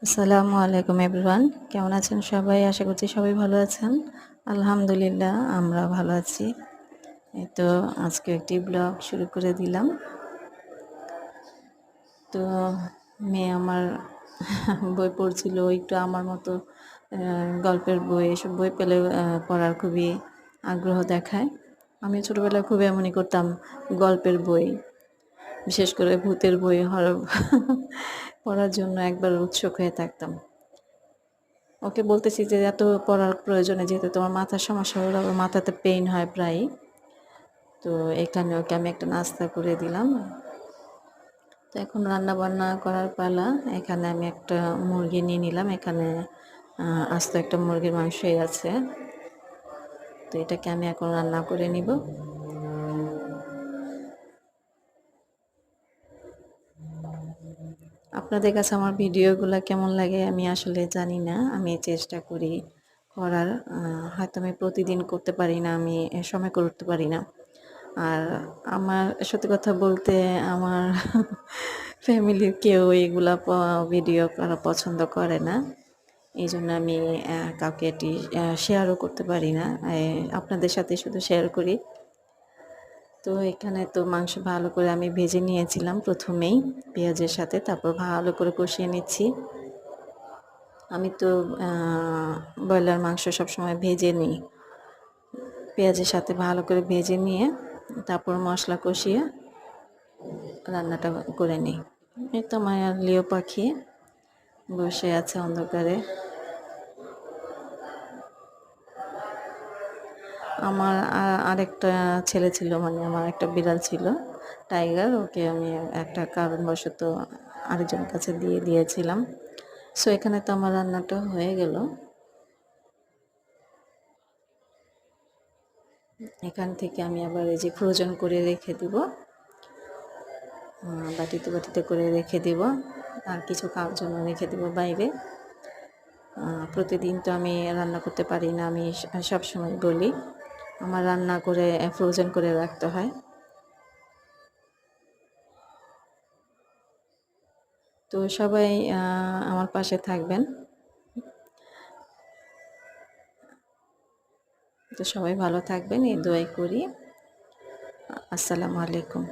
আসসালামু আলাইকুম এভরিওয়ান, কেমন আছেন সবাই? আশা করছি সবাই ভালো আছেন। আলহামদুলিল্লাহ আমরা ভালো আছি। এই তো আজকে একটি ব্লগ শুরু করে দিলাম। তো মেয়ে আমার বই পড়ছিল, একটু আমার মতো গল্পের বই, এসব বই পেলে পড়ার খুবই আগ্রহ দেখায়। আমি ছোটোবেলায় খুব এমনই করতাম, গল্পের বই, বিশেষ করে ভূতের বই, হরর পড়ার জন্য একবার উৎসুক হয়ে থাকতাম। ওকে বলতেছি যে এত পড়ার প্রয়োজনে, যেহেতু তোমার মাথার সমস্যা হলো, ওর মাথাতে পেইন হয় প্রায়। তো এখানে ওকে আমি একটা নাস্তা করে দিলাম। তো এখন রান্না বান্না করার পালা। এখানে আমি একটা মুরগি নিয়ে নিলাম। এখানে আস্ত একটা মুরগির মাংসই আছে। তো এটাকে আমি এখন রান্না করে নিব। আপনাদের কাছে আমার ভিডিওগুলো কেমন লাগে আমি আসলে জানি না। আমি চেষ্টা করি করার, হয়তো আমি প্রতিদিন করতে পারি না, আমি সময় করে উঠতে পারি না। আর আমার সত্যি কথা বলতে আমার ফ্যামিলির কেউ এগুলা ভিডিও করা পছন্দ করে না। এই জন্য আমি কাউকে এটি শেয়ারও করতে পারি না। আপনাদের সাথে শুধু শেয়ার করি। তো এখানে তো মাংস ভালো করে আমি ভেজে নিয়েছিলাম প্রথমেই পেঁয়াজের সাথে, তারপর ভালো করে কষিয়ে নিচ্ছি। আমি তো ব্রয়লার মাংস সবসময় ভেজে নিই, পেঁয়াজের সাথে ভালো করে ভেজে নিয়ে তারপর মশলা কষিয়ে রান্নাটা করে নিই। এই তো আমার লিও পাখি বসে আছে অন্ধকারে। আমার আরেকটা ছেলে ছিল, মানে আমার একটা বিড়াল ছিল, টাইগার। ওকে আমি একটা কারণবশত আরেকজনের কাছে দিয়ে দিয়েছিলাম। সো এখানে তো আমার রান্নাটা হয়ে গেল। এখান থেকে আমি আবার এই যে ফ্রোজেন করে রেখে দিব, বাটিতে বাটিতে করে রেখে দিব, আর কিছু খাওয়ার জন্য রেখে দিব বাইরে। প্রতিদিন তো আমি রান্না করতে পারি না, আমি সবসময় বলি আমার রান্না করে ফ্রোজেন করে রাখতে হয়। তো সবাই আমার পাশে থাকবেন। তো সবাই ভালো থাকবেন, এই দোয়াই করি। আসসালামু আলাইকুম।